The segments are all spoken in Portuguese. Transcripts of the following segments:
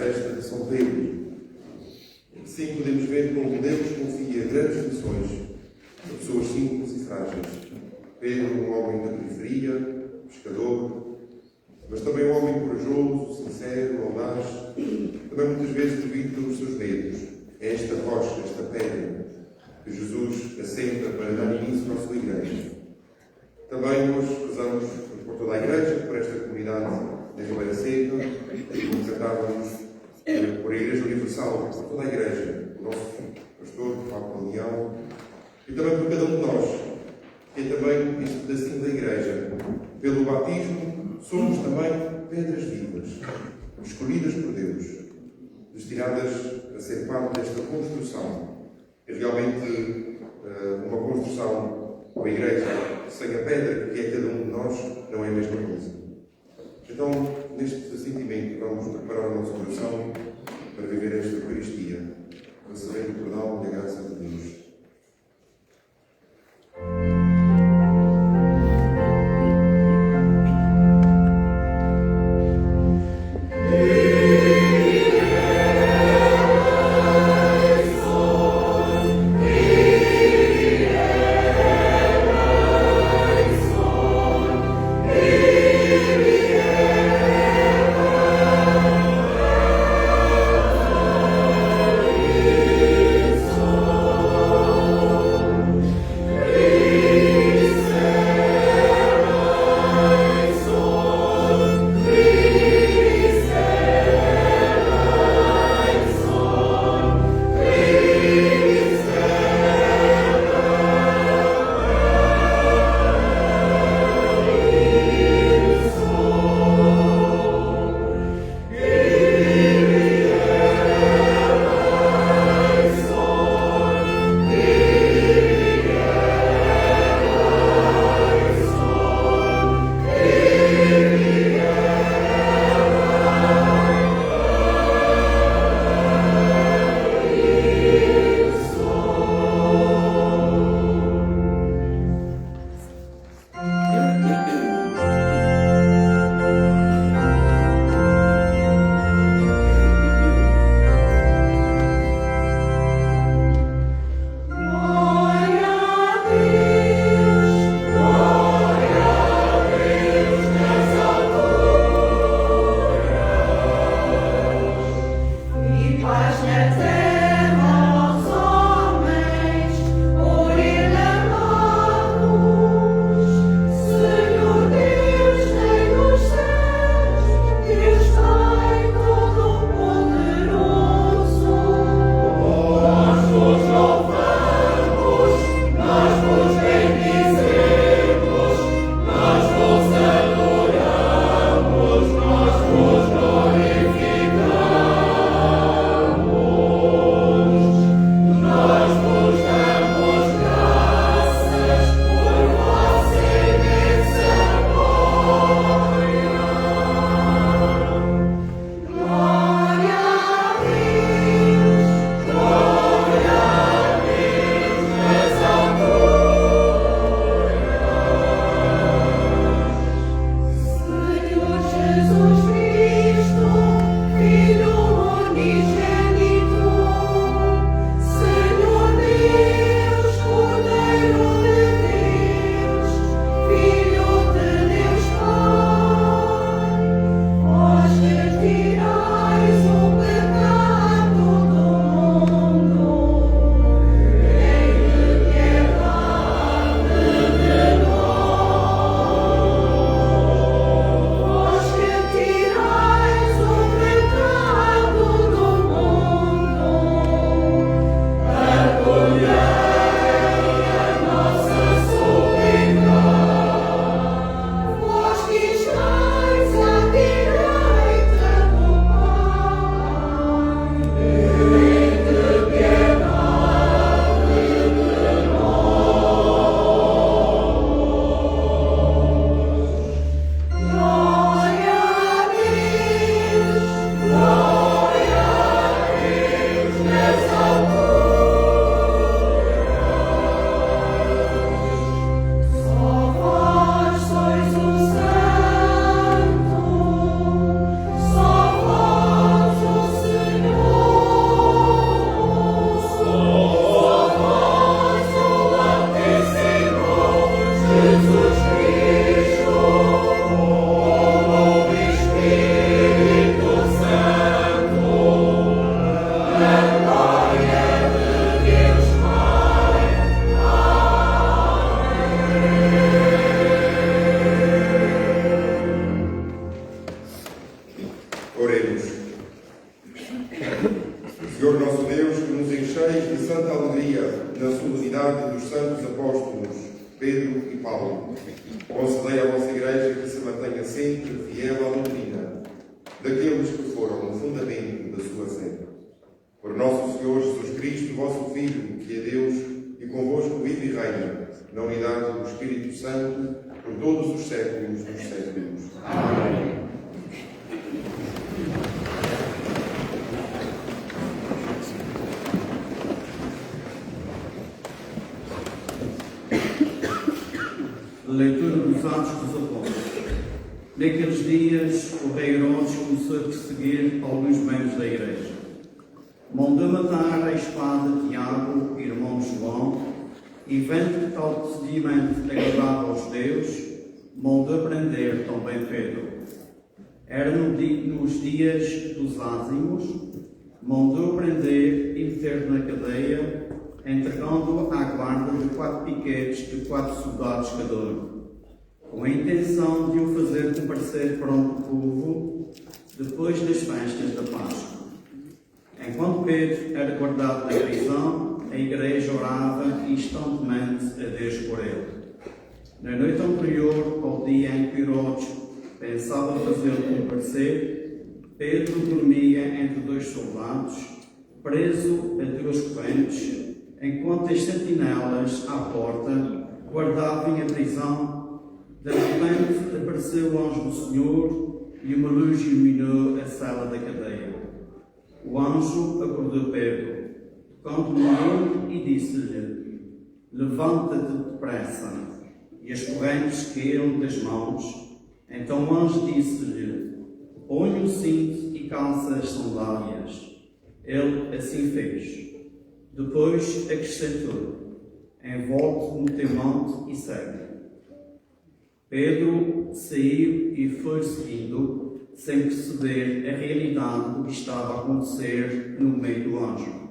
festa de São Pedro. Sim, podemos ver como Deus confia grandes missões a pessoas simples e frágeis. Pedro, um homem da periferia, pescador, mas também um homem corajoso, sincero, audaz, também muitas vezes movido pelos seus medos. É esta rocha, esta pedra, que Jesus assenta para dar início à sua igreja. Também hoje rezamos por toda a igreja, por esta comunidade da Ribeira Seca, como cantávamos por a Igreja Universal, por toda a igreja, o nosso pastor, o Papa Leão, e também por cada um de nós, que é também este pedacinho da igreja. Pelo batismo, somos também pedras vivas, escolhidas por Deus, destinadas a ser parte desta construção. É realmente uma construção, uma igreja sem a pedra, que é cada um de nós, não é a mesma coisa. Então, neste sentimento, vamos preparar o nosso coração para viver esta Eucaristia, recebendo o perdão e a graça de Deus. Senhor nosso Deus, que nos encheis de santa alegria na solenidade dos santos apóstolos Pedro e Paulo, concedei à vossa Igreja que se mantenha sempre fiel à doutrina daqueles que foram o fundamento da sua fé. Por nosso Senhor Jesus Cristo, vosso Filho, que é Deus e convosco vive e reina, na unidade do Espírito Santo, por todos os séculos dos séculos. Amém. Leitura dos Atos dos Apóstolos. Naqueles dias, o rei Herodes começou a perseguir alguns membros da Igreja. Mandou matar à espada Tiago, irmão de João, e vendo que tal procedimento agradava aos judeus, mandou prender também Pedro. Era nos dias dos ázimos, mandou prender e meter na cadeia, entregando-o à guarda de 4 piquetes de 4 soldados cada um, com a intenção de o fazer comparecer perante o povo depois das festas da Páscoa. Enquanto Pedro era guardado na prisão, a Igreja orava instantemente a Deus por ele. Na noite anterior ao dia em que Herodes pensava fazê-lo comparecer, Pedro dormia entre 2 soldados, preso a 2 correntes, enquanto as sentinelas à porta guardavam a prisão. De repente apareceu o anjo do Senhor e uma luz iluminou a cela da cadeia. O anjo acordou Pedro, tocando no ombro e disse-lhe: levanta-te depressa. E as correntes caíram das mãos. Então o anjo disse-lhe: põe o cinto e calça as sandálias. Ele assim fez. Depois acrescentou: envolve-te no teu manto e segue. Pedro saiu e foi seguindo, sem perceber a realidade do que estava a acontecer no meio do anjo.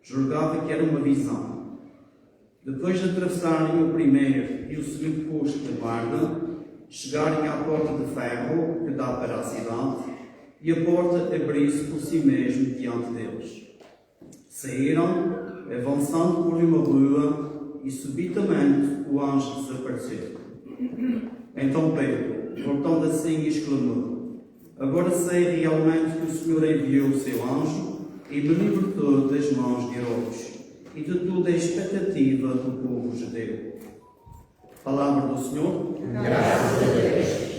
Julgava que era uma visão. Depois de atravessarem o primeiro e o segundo posto de guarda, chegarem à porta de ferro que dá para a cidade, e a porta abriu-se por si mesmo diante deles. Saíram, avançando por uma rua, e subitamente o anjo desapareceu. Então Pedro, voltando assim, exclamou: agora sei realmente que o Senhor enviou o seu anjo e me libertou das mãos de Herodes e de toda a expectativa do povo judeu. Palavra do Senhor. Graças a Deus.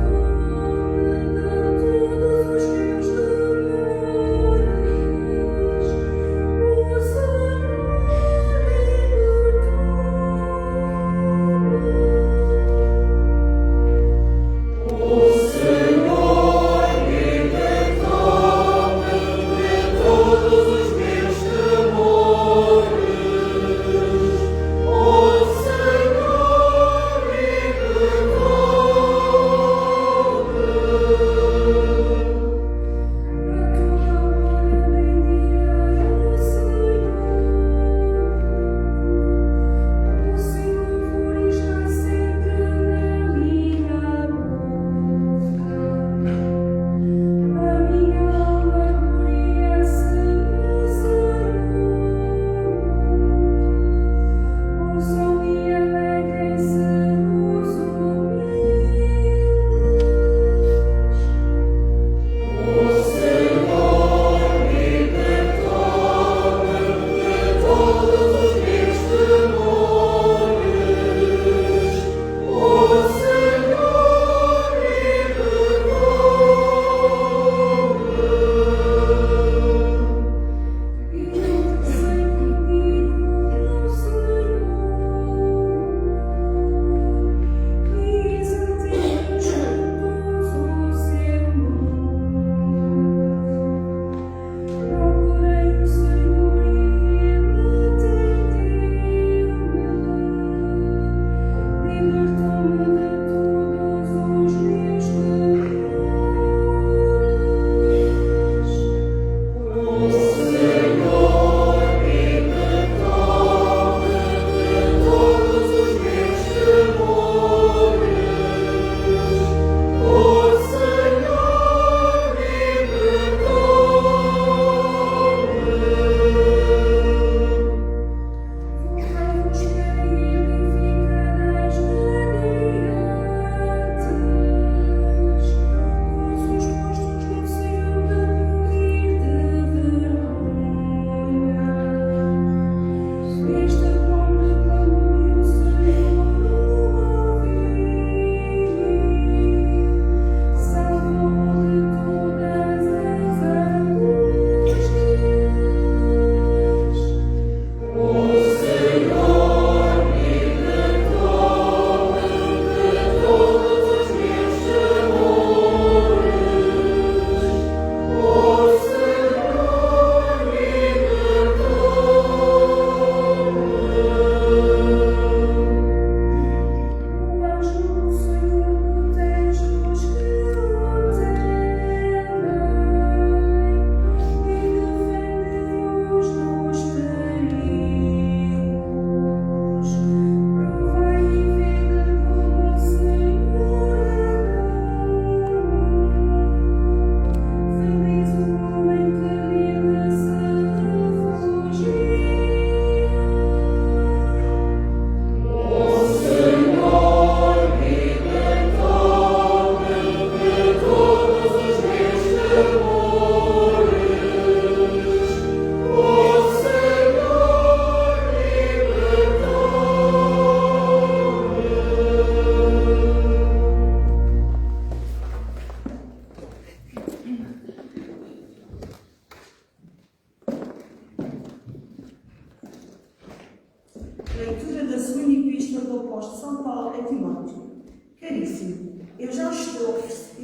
Libertou-me de todos os meus Leitura da segunda epístola do apóstolo São Paulo a Timóteo. Caríssimo, eu já estou oferecido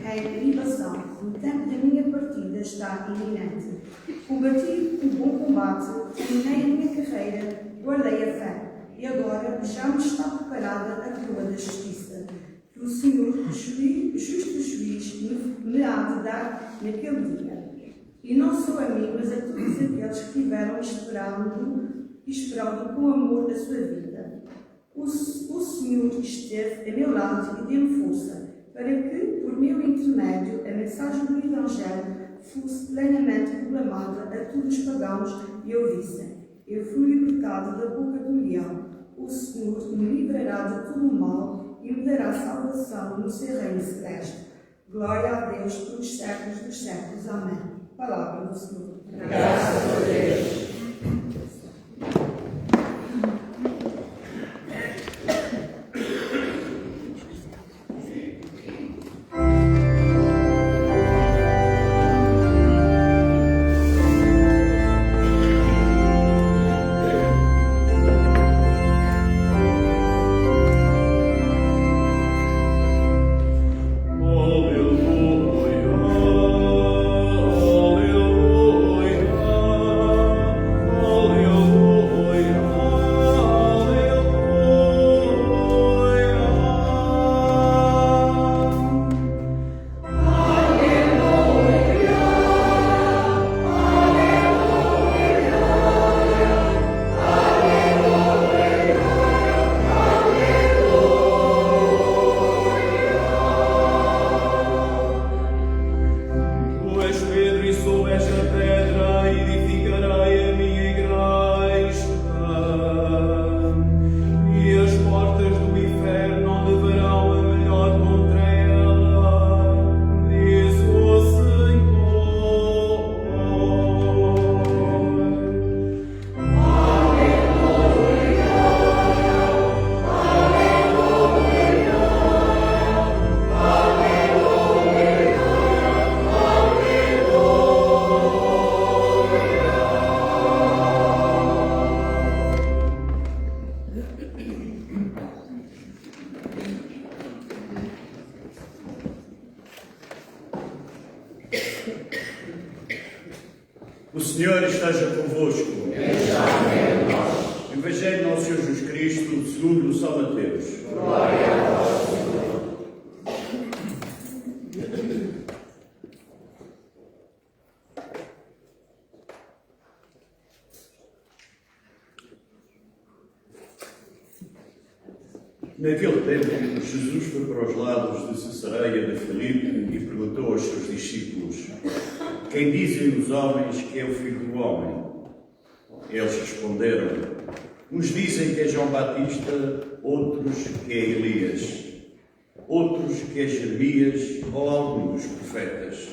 em libação. O tempo da minha partida está iminente. Combati o bom combate, terminei a minha carreira, guardei a fé. E agora já me está preparada a coroa da justiça, que o Senhor, o justo juiz, me há de dar naquele dia. E não só a mim, mas a todos aqueles que estiveram esperando com amor a sua vida. O Senhor esteve a meu lado e deu-me força, para que, por meu intermédio, a mensagem do Evangelho fosse plenamente proclamada a todos os pagãos e ouvissem. Eu fui libertado da boca do leão. O Senhor me livrará de todo o mal e me dará salvação no seu reino celeste. Glória a Deus pelos séculos dos séculos. Amém. Palavra do Senhor. Graças a Deus. O Senhor esteja convosco. Evangelho de nosso Senhor Jesus Cristo, segundo o São Mateus. Glória a vós, Senhor. Naquele tempo, Jesus foi para os lados de Cesareia de Filipe e perguntou aos seus discípulos: quem dizem os homens que é o Filho do Homem? Eles responderam: uns dizem que é João Batista, outros que é Elias, outros que é Jeremias ou algum dos profetas.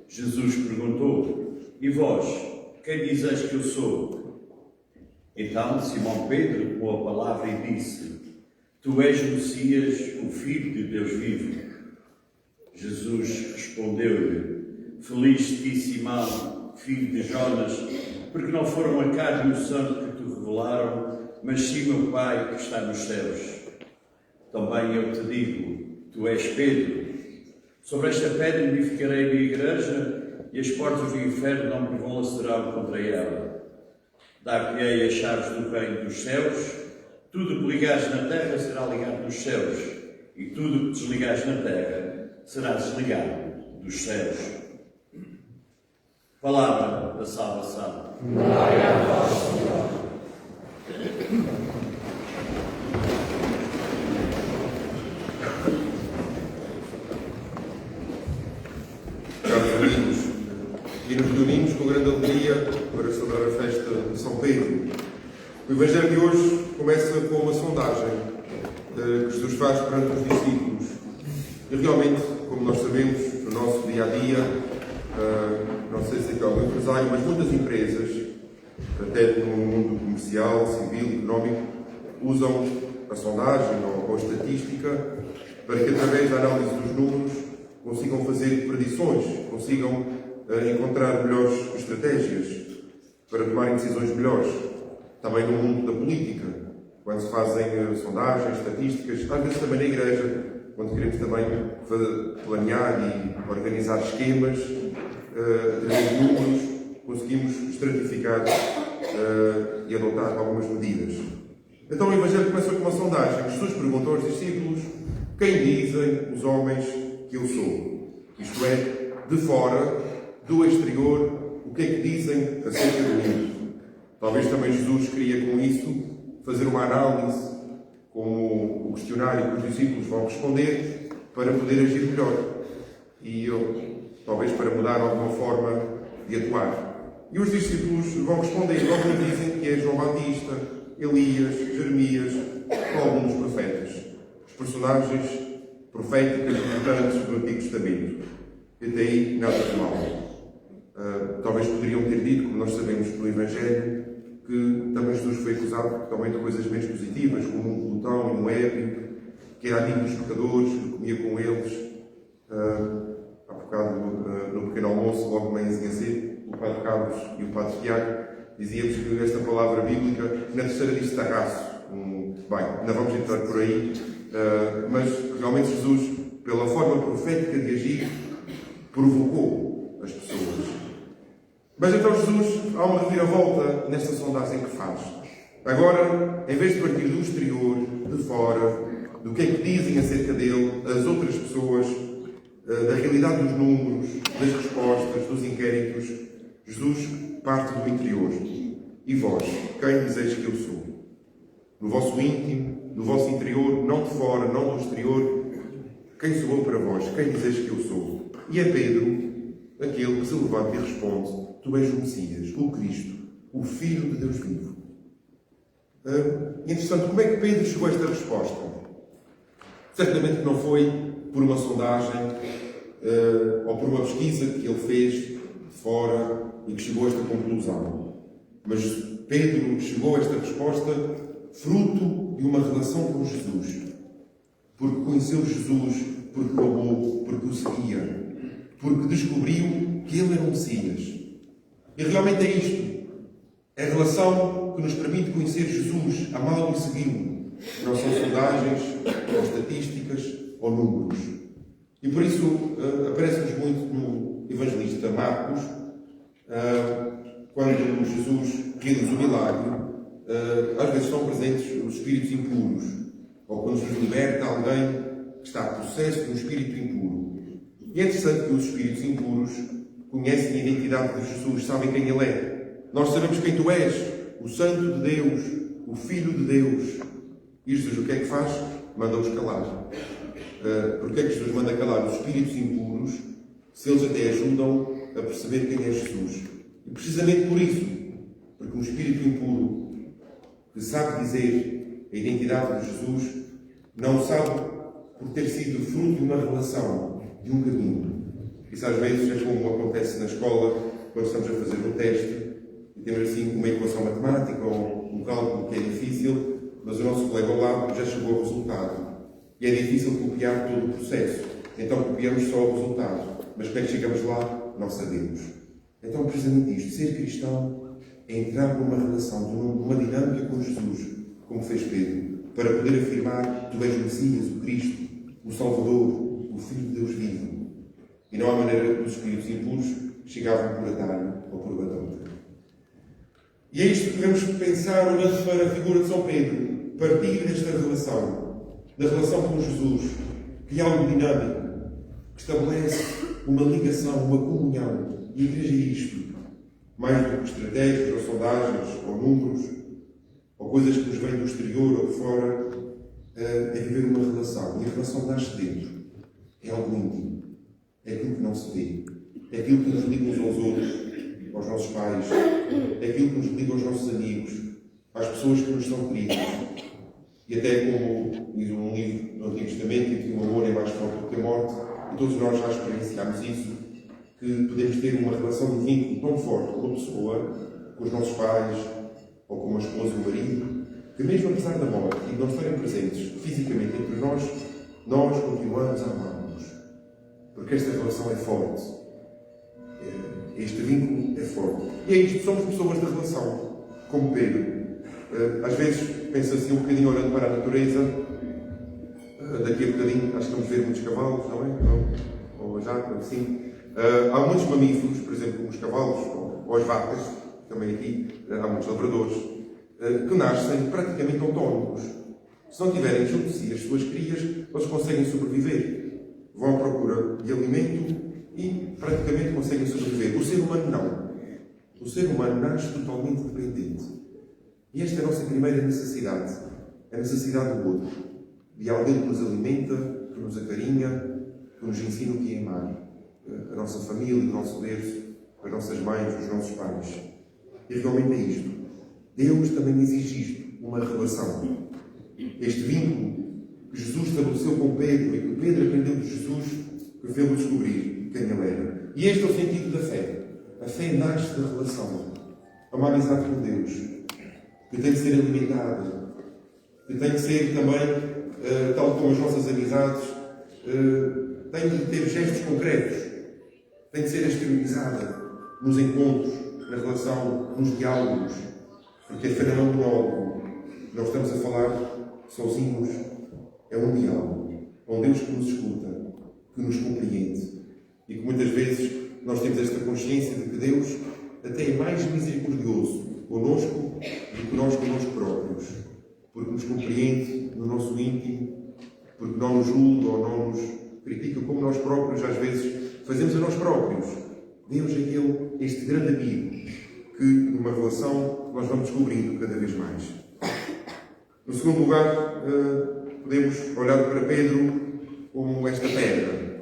Jesus perguntou: e vós, quem dizeis que eu sou? Então Simão Pedro tomou a palavra e disse: tu és o Messias, o Filho de Deus vivo. Jesus respondeu-lhe: feliz de ti, Simão, filho de Jonas, porque não foram a carne e o sangue que te revelaram, mas sim meu Pai que está nos céus. Também eu te digo: tu és Pedro. Sobre esta pedra edificarei a minha igreja, e as portas do inferno não prevalecerão contra ela. Dar-te-ei as chaves do reino dos céus. Tudo que ligares na terra será ligado nos céus, e tudo que desligares na terra será desligado dos céus. Palavra da salvação. Glória a vós, Senhor. Caros amigos, e nos reunimos com grande alegria para celebrar a festa de São Pedro. O Evangelho de hoje começa com uma sondagem que Jesus faz perante os discípulos. E realmente, como nós sabemos, no nosso dia-a-dia, não sei se é algum empresário, mas muitas empresas, até no mundo comercial, civil, económico, usam a sondagem ou a estatística para que, através da análise dos números, consigam fazer predições, consigam encontrar melhores estratégias para tomarem decisões melhores. também no mundo da política, quando se fazem sondagens, estatísticas, às vezes também na igreja, quando queremos também planear e organizar esquemas, através de números, conseguimos estratificar e adotar algumas medidas. Então o Evangelho começa com uma sondagem. Jesus pergunta aos discípulos: quem dizem os homens que eu sou? Isto é, de fora, do exterior, o que é que dizem acerca de mim? Talvez também Jesus queria com isso fazer uma análise, como o questionário que os discípulos vão responder, para poder agir melhor. E talvez para mudar alguma forma de atuar. E os discípulos vão responder, logo dizem que é João Batista, Elias, Jeremias, ou alguns profetas. Os personagens proféticas importantes do Antigo Testamento. E até aí nada de mal. Talvez poderiam ter dito, como nós sabemos pelo Evangelho, que também Jesus foi acusado também de coisas menos positivas, como um glutão e um ébrio, que era amigo dos pecadores, que comia com eles. Há bocado, no pequeno almoço, logo de manhãzinha cedo, o Padre Carlos e o Padre Tiago dizíamos que esta palavra bíblica, na terceira diz tarraço. Bem, ainda vamos entrar por aí, mas realmente Jesus, pela forma profética de agir, provocou as pessoas. Mas então Jesus há uma reviravolta nesta sondagem que faz. Agora, em vez de partir do exterior, de fora, do que é que dizem acerca dele as outras pessoas, da realidade dos números, das respostas, dos inquéritos, Jesus parte do interior. E vós, quem dizeis que eu sou? No vosso íntimo, no vosso interior, não de fora, não do exterior, quem sou eu para vós? Quem dizeis que eu sou? E é Pedro, aquele que se levanta e responde: tu és o Messias, o Cristo, o Filho de Deus vivo. Interessante, como é que Pedro chegou a esta resposta? Certamente que não foi por uma sondagem ou por uma pesquisa que ele fez de fora e que chegou a esta conclusão. Mas Pedro chegou a esta resposta fruto de uma relação com Jesus. Porque conheceu Jesus, porque o amou, porque o seguia, porque descobriu que ele era o Messias. E realmente é isto. É a relação que nos permite conhecer Jesus, amá-lo e segui-lo. Não são sondagens, ou estatísticas, ou números. E por isso aparece-nos muito no evangelista Marcos, quando Jesus realiza o milagre, às vezes estão presentes os espíritos impuros, ou quando Jesus liberta alguém que está a processo de um espírito impuro. E é interessante que os espíritos impuros conhecem a identidade de Jesus, sabem quem Ele é. Nós sabemos quem Tu és, o Santo de Deus, o Filho de Deus. E Jesus o que é que faz? Manda-os calar. Porque é que Jesus manda calar os espíritos impuros, se eles até ajudam a perceber quem é Jesus? E precisamente por isso, porque um espírito impuro que sabe dizer a identidade de Jesus, não sabe por ter sido fruto de uma relação, de um caminho. Isso às vezes é como acontece na escola, quando estamos a fazer um teste e temos assim uma equação matemática ou um cálculo que é difícil, mas o nosso colega ao lado já chegou ao resultado. E é difícil copiar todo o processo. Então copiamos só o resultado. Mas como é que chegamos lá? Não sabemos. Então, precisamente isto, ser cristão é entrar numa relação, numa dinâmica com Jesus, como fez Pedro, para poder afirmar: tu és o Messias, o Cristo, o Salvador, o Filho de Deus vivo. E não há maneira que os espíritos impuros chegavam por atalho ou por batota. E é isto que devemos pensar olhando para a figura de São Pedro, partir desta relação, da relação com Jesus, que é algo dinâmico, que estabelece uma ligação, uma comunhão. E a Igreja é isto. Mais do que estratégias, ou sondagens, ou números, ou coisas que nos vêm do exterior ou de fora, é viver uma relação. E a relação nasce dentro. É algo íntimo. É aquilo que não se vê. É aquilo que nos liga uns aos outros, aos nossos pais. É aquilo que nos liga aos nossos amigos, às pessoas que nos são queridas. E até como diz um livro do Antigo Testamento, que o amor é mais forte do que a morte, e todos nós já experienciámos isso, que podemos ter uma relação de vínculo tão forte com uma pessoa, com os nossos pais, ou com uma esposa ou um marido, que mesmo apesar da morte e de não estarem presentes fisicamente entre nós, nós continuamos a amar-nos. Porque esta relação é forte. Este vínculo é forte. E é isto, somos pessoas da relação, como Pedro. Às vezes penso assim um bocadinho olhando para a natureza. Daqui a bocadinho acho que vamos ver muitos cavalos, não é? Não? Ou já, assim. Há muitos mamíferos, por exemplo, como os cavalos ou as vacas, também aqui há muitos lavradores, que nascem praticamente autónomos. Se não tiverem junto de si as suas crias, eles conseguem sobreviver. Vão à procura de alimento e praticamente conseguem sobreviver. O ser humano não. O ser humano nasce totalmente dependente. E esta é a nossa primeira necessidade. A necessidade do outro. De alguém que nos alimenta, que nos acarinha, que nos ensina o que é amar. A nossa família, o nosso berço, as nossas mães, os nossos pais. E realmente é isto. Deus também exige isto, uma relação. Este vínculo que Jesus estabeleceu com Pedro e que Pedro aprendeu de Jesus, que fez-lo descobrir quem ele era. E este é o sentido da fé. A fé nasce da relação. Há uma amizade com Deus, que tem que ser alimentada, que tem que ser também, tal como as nossas amizades, tem que ter gestos concretos, tem que ser exteriorizada nos encontros, na relação, nos diálogos, porque a fé não é um monólogo. Nós estamos a falar sozinhos, é um diálogo. É um Deus que nos escuta, que nos compreende e que muitas vezes nós temos esta consciência de que Deus até é mais misericordioso conosco do que nós connosco próprios, porque nos compreende no nosso íntimo, porque não nos julga ou não nos critica como nós próprios às vezes fazemos a nós próprios. Deus é este grande amigo que numa relação nós vamos descobrindo cada vez mais. No segundo lugar, podemos olhar para Pedro como esta pedra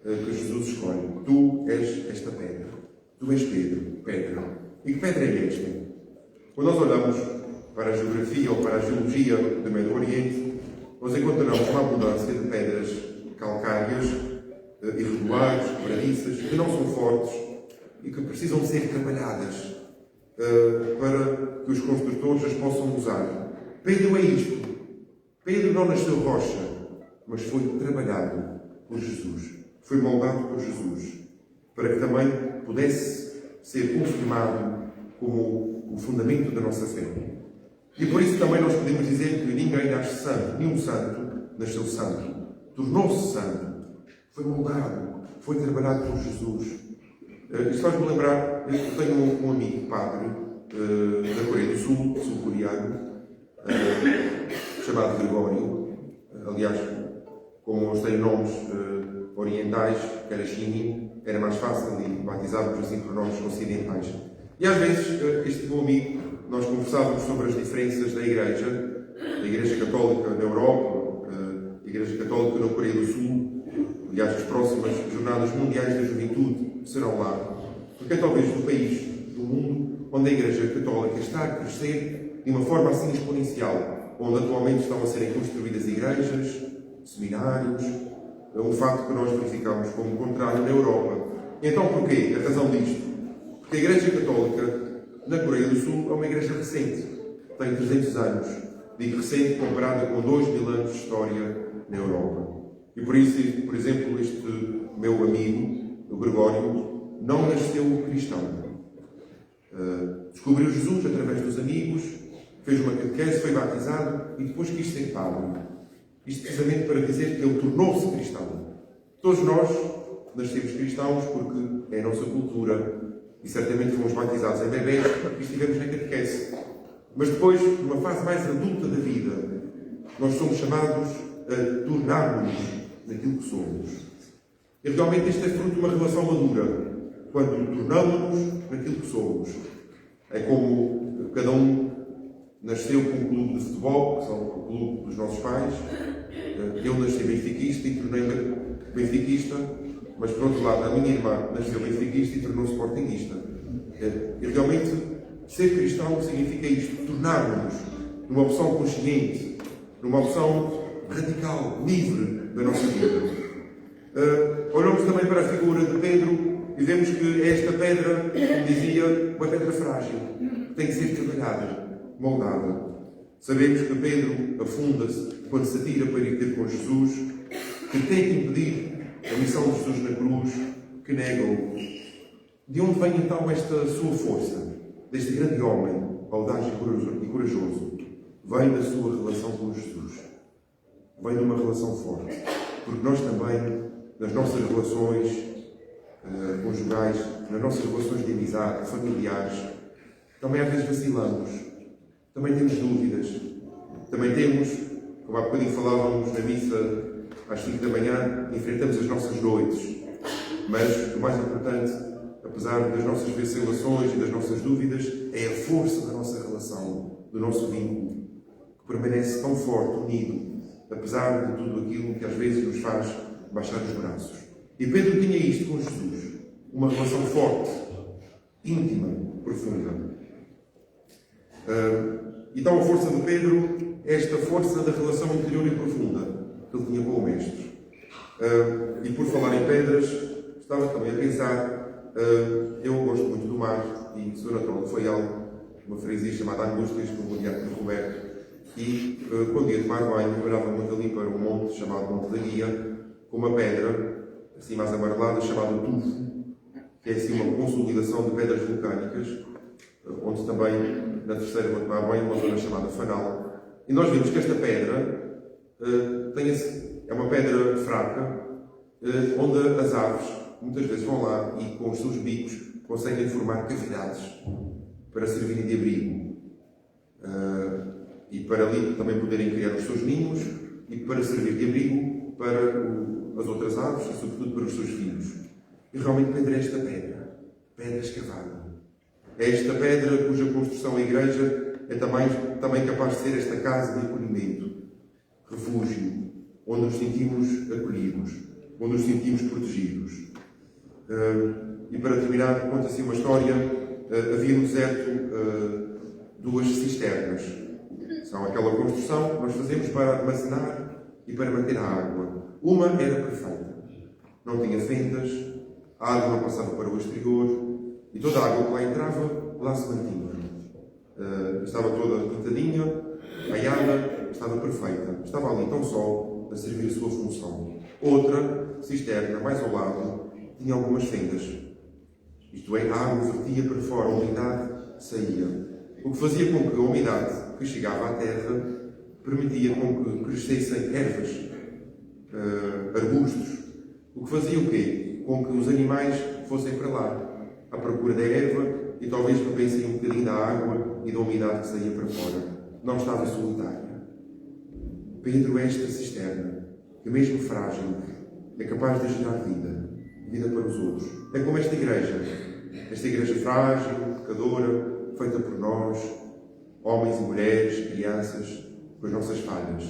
que Jesus escolhe. Tu és esta pedra. Tu és Pedro, pedra. E que pedra é esta? Quando nós olhamos para a geografia ou para a geologia do Médio Oriente, nós encontramos uma abundância de pedras calcárias, irregulares, quebradiças, que não são fortes e que precisam de ser trabalhadas para que os construtores as possam usar. Pedro é isto. Pedro não nasceu rocha, mas foi trabalhado por Jesus. Foi moldado por Jesus, para que também pudesse ser confirmado como o fundamento da nossa fé. E por isso também nós podemos dizer que ninguém nasce santo, nenhum santo nasceu santo. Tornou-se santo. Foi moldado, foi trabalhado por Jesus. Isto faz-me lembrar, eu tenho um amigo padre da Coreia do Sul, sul-coreano, chamado Gregório. Aliás, como eles têm nomes orientais, que era Shinnin, era mais fácil e batizávamos assim por nomes ocidentais. E às vezes, este meu amigo, nós conversávamos sobre as diferenças da Igreja Católica na Europa, a Igreja Católica na Coreia do Sul. Aliás, as próximas Jornadas Mundiais da Juventude serão lá. Porque é talvez o país do mundo onde a Igreja Católica está a crescer de uma forma assim exponencial, onde atualmente estão a serem construídas igrejas, seminários, um facto que nós verificamos como contrário na Europa. Então, porquê? A razão disto? Porque a Igreja Católica na Coreia do Sul é uma igreja recente. Tem 300 anos. Digo recente comparada com 2000 anos de história na Europa. E por isso, por exemplo, este meu amigo, o Gregório, não nasceu cristão. Descobriu Jesus através dos amigos, fez uma catequese, foi batizado e depois quis ser padre. Isto precisamente para dizer que ele tornou-se cristão. Todos nós nascemos cristãos porque é a nossa cultura e certamente fomos batizados em bebés e estivemos na catequese. Mas depois, numa fase mais adulta da vida, nós somos chamados a tornarmos-nos naquilo que somos. E realmente isto é fruto de uma relação madura. Quando tornamos-nos naquilo que somos. É como cada um nasceu com um clube de futebol, que são o clube dos nossos pais. Eu nasci benfiquista e tornei-me benfiquista, mas por outro lado, a minha irmã nasceu benfiquista e tornou-se sportinguista. E realmente, ser cristão significa isto, tornar-nos numa opção consciente, numa opção radical, livre da nossa vida. Olhamos também para a figura de Pedro e vemos que esta pedra, como dizia, uma pedra frágil, tem que ser trabalhada, moldada. Sabemos que Pedro afunda-se quando se atira para ir ter com Jesus, que tem que impedir a missão de Jesus na cruz, que nega-o. De onde vem então esta sua força, deste grande homem, audaz e corajoso, vem da sua relação com Jesus. Vem de uma relação forte. Porque nós também, nas nossas relações conjugais, nas nossas relações de amizade, familiares, também às vezes vacilamos. Também temos dúvidas. Também temos, como há bocadinho falávamos na missa às 5 da manhã, enfrentamos as nossas noites. Mas o mais importante, apesar das nossas vacilações e das nossas dúvidas, é a força da nossa relação, do nosso vínculo, que permanece tão forte, unido, apesar de tudo aquilo que às vezes nos faz baixar os braços. E Pedro tinha isto com Jesus, uma relação forte, íntima, profunda. E tal a força de Pedro, esta força da relação interior e profunda que ele tinha com o Mestre. E por falar em pedras, estava também a pensar, eu gosto muito do mar, e sou natural de Faial, uma freguesia chamada Angústias, com o diácono Roberto, e quando ia tomar banho, olhava muito ali para um monte chamado Monte da Guia, com uma pedra, assim mais amarelada, chamada Tufo, que é assim uma consolidação de pedras vulcânicas, onde também, na terceira vou tomar banho, uma zona chamada Fanal. E nós vimos que esta pedra é uma pedra fraca, onde as aves muitas vezes vão lá e com os seus bicos conseguem formar cavidades para servirem de abrigo. E para ali também poderem criar os seus ninhos e para servir de abrigo para as outras aves e sobretudo para os seus filhos. E realmente Pedro é esta pedra escavada. É esta pedra cuja construção a Igreja é também capaz de ser esta casa de acolhimento, refúgio, onde nos sentimos acolhidos, onde nos sentimos protegidos. E para terminar, conta assim uma história. Havia no deserto 2 cisternas. São aquela construção que nós fazemos para armazenar e para manter a água. Uma era perfeita. Não tinha fendas, a água não passava para o exterior e toda a água que lá entrava, lá se mantinha. Estava toda pintadinha, aiada, estava perfeita. Estava ali tão só a servir a sua função. Outra cisterna, mais ao lado, tinha algumas fendas. Isto é, a água vertia para fora, a umidade saía. O que fazia com que a umidade que chegava à terra permitia com que crescessem ervas, arbustos. O que fazia o quê? Com que os animais fossem para lá, à procura da erva e talvez bebessem um bocadinho da água e da umidade que saía para fora. Não estava solitária. Pedro é esta cisterna, que mesmo frágil, é capaz de gerar vida para os outros. É como esta igreja frágil, pecadora, feita por nós, homens e mulheres, crianças, com as nossas falhas,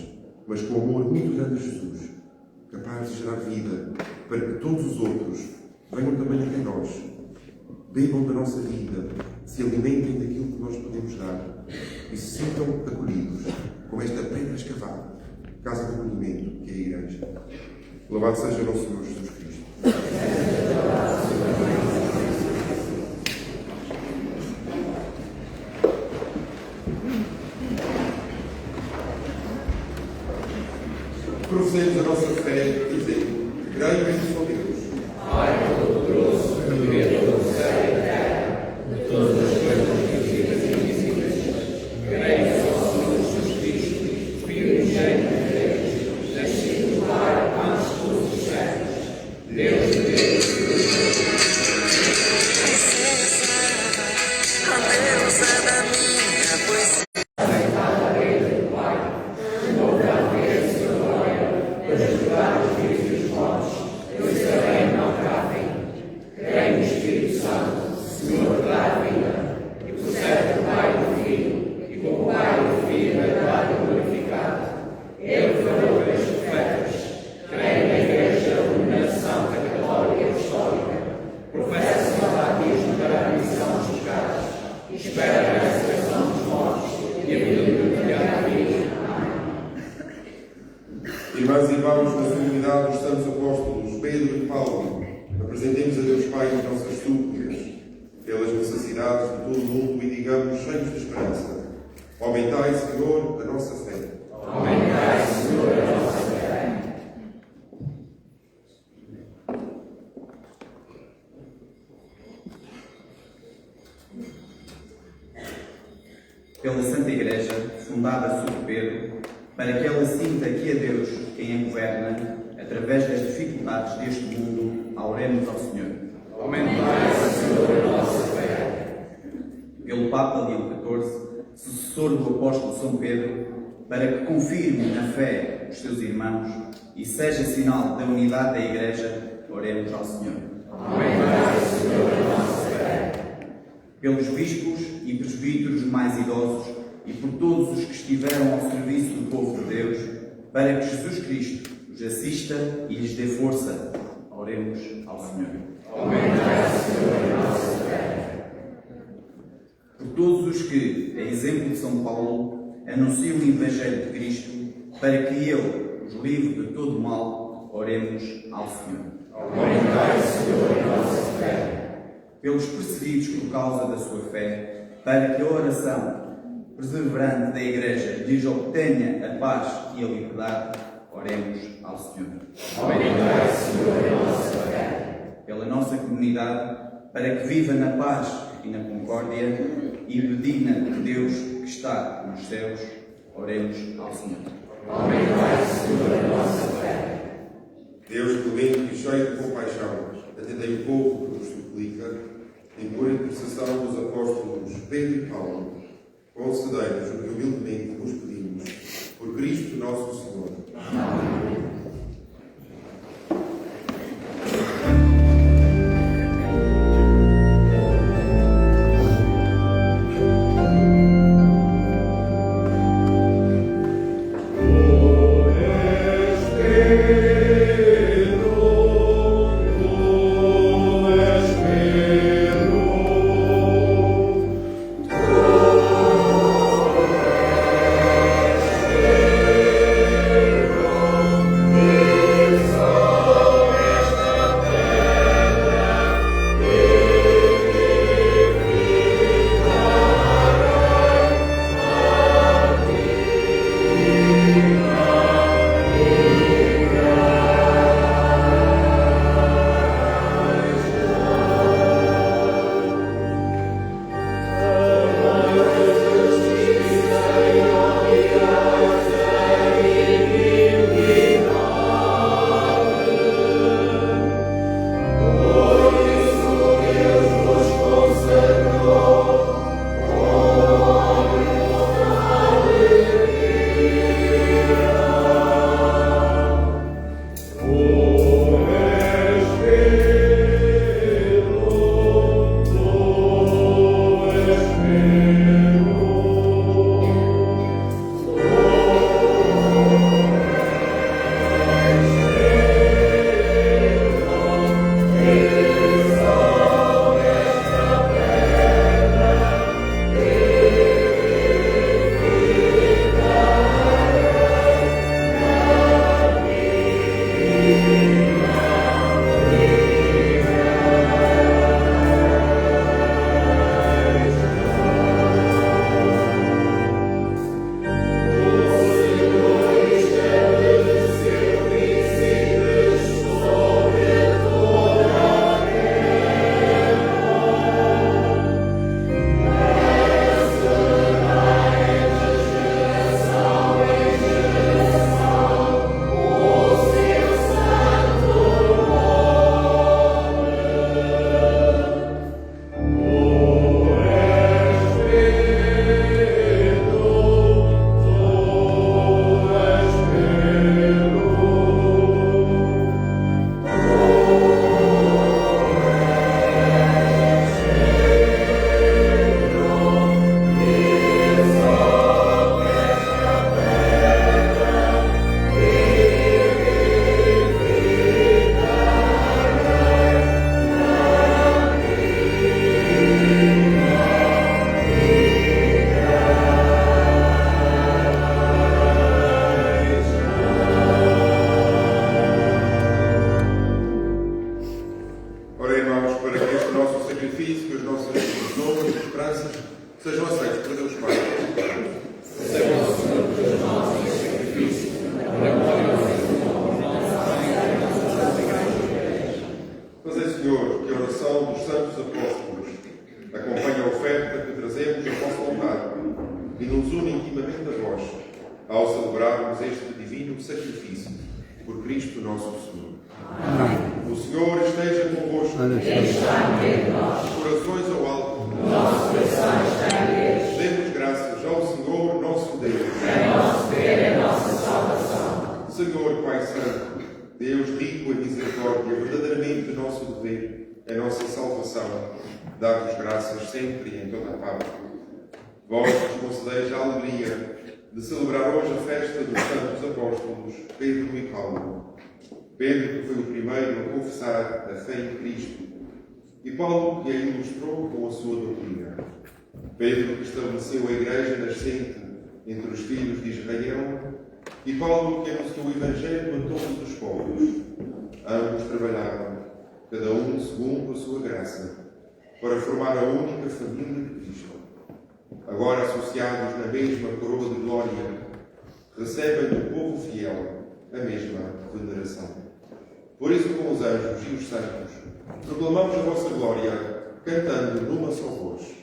mas com amor muito grande a Jesus, capaz de gerar vida, para que todos os outros venham também até nós, bebam da nossa vida, se alimentem daquilo que nós podemos dar e se sintam acolhidos, como esta pedra escavada, casa de acolhimento que é a Igreja. Louvado seja o nosso Senhor Jesus Cristo. Professemos a nossa fé dizendo: creio em só Deus, Pai Todo-Poderoso, Criador do céu e da terra, de todas as coisas visíveis e invisíveis. Creio em só Senhor Jesus Cristo, Filho unigênito de Deus, nascido do Pai antes de todos os séculos, Deus de Deus. Irmãs e irmãos, na solenidade dos Santos Apóstolos Pedro e Paulo, apresentemos a Deus Pai as nossas súplicas pelas necessidades de todo o mundo e digamos, cheios de esperança: aumentai, Senhor, a nossa fé. Aumentai, Senhor, a nossa fé. pela Santa Igreja, fundada sobre Pedro, para que ela sinta que é Deus quem a governa, através das dificuldades deste mundo, oremos ao Senhor. Aumentai, Senhor, a nossa fé. Pelo Papa Leão XIV, sucessor do apóstolo São Pedro, para que confirme na fé os seus irmãos e seja sinal da unidade da Igreja, oremos ao Senhor. Aumentai, Senhor, a nossa fé. Pelos bispos e presbíteros mais idosos e por todos os que estiveram ao serviço do povo de Deus, para que Jesus Cristo os assista e lhes dê força, oremos ao Senhor. Aumentai, Senhor, a nossa fé. Por todos os que, a exemplo de São Paulo, anunciam o Evangelho de Cristo, para que Ele os livre de todo o mal, oremos ao Senhor. Aumentai, Senhor, a nossa fé. Pelos perseguidos por causa da sua fé, para que a oração perseverante da Igreja lhes obtenha a paz e a liberdade, oremos ao Senhor. Aumentai, Senhor, a nossa fé. Pela nossa comunidade, para que viva na paz e na concórdia e digna de Deus que está nos céus, oremos ao Senhor. Aumentai, Senhor, a nossa fé. Deus clemente e cheio de compaixão, atendei o povo que vos suplica, e por intercessão dos apóstolos Pedro e Paulo, concedei-nos o que humildemente vos pedimos, por Cristo nosso Senhor. Amém. nos une intimamente a vós, ao celebrarmos este divino sacrifício, por Cristo nosso Senhor. Amém. O Senhor esteja convosco. Está no meio de nós. Corações ao alto. O nosso coração está em Deus. Demos graças ao Senhor nosso Deus. É nosso dever, é nossa salvação. Senhor Pai Santo, Deus rico em misericórdia, verdadeiramente o nosso dever, a nossa salvação, dá-vos graças sempre e em toda a parte. Vós nos concedeis a alegria de celebrar hoje a festa dos santos apóstolos Pedro e Paulo. Pedro, que foi o primeiro a confessar a fé em Cristo, e Paulo, que a ilustrou com a sua doutrina. Pedro, que estabeleceu a Igreja nascente entre os filhos de Israel, e Paulo, que anunciou o Evangelho a todos os povos. Ambos trabalharam, cada um segundo a sua graça, para formar a única família de Cristo. Agora associados na mesma coroa de glória, recebem do povo fiel a mesma veneração. Por isso, com os anjos e os santos, proclamamos a vossa glória, cantando numa só voz.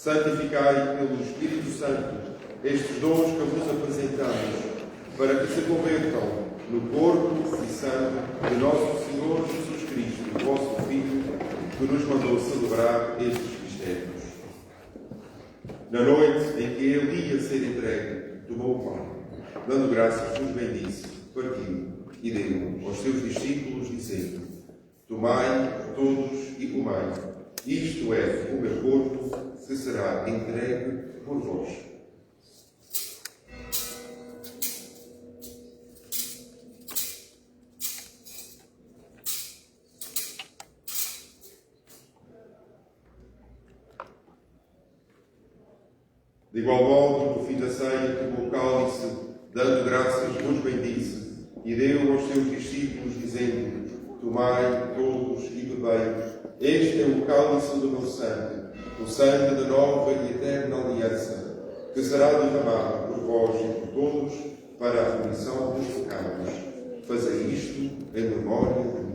Santificai pelo Espírito Santo estes dons que vos apresentamos, para que se convertam no corpo e sangue de nosso Senhor Jesus Cristo, vosso Filho, que nos mandou celebrar estes mistérios. Na noite em que ele ia ser entregue, tomou o pão, dando graças, vos bendice, partiu e deu aos seus discípulos, dizendo: Tomai todos e comai, isto é o meu corpo, que será entregue por vós. De igual modo, no fim da ceia, tomou o cálice, dando graças, vos bendice, e deu aos seus discípulos, dizendo: Tomai todos e bebei, este é o cálice do meu sangue, o sangue da nova e eterna aliança, que será derramado por vós e por todos para a remissão dos pecados. Fazei isto em memória de mim.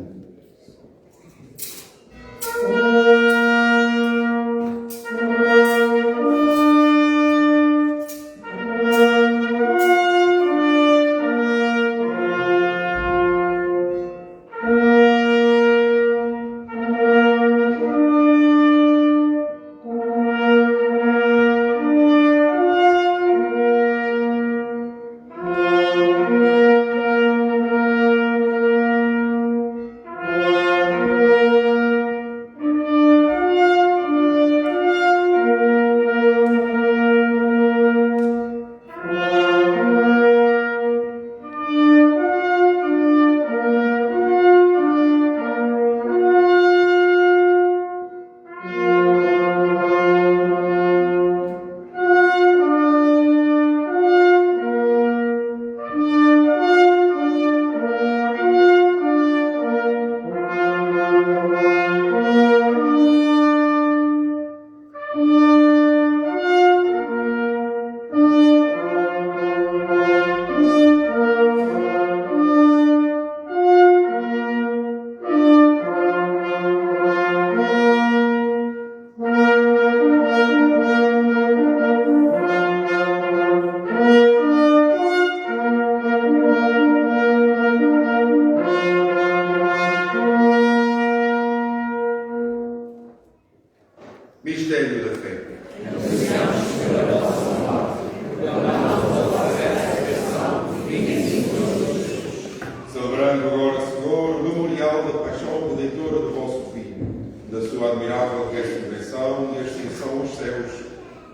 lembrando agora, Senhor, o memorial da paixão redentora do vosso Filho, da sua admirável ressurreição e ascensão aos céus,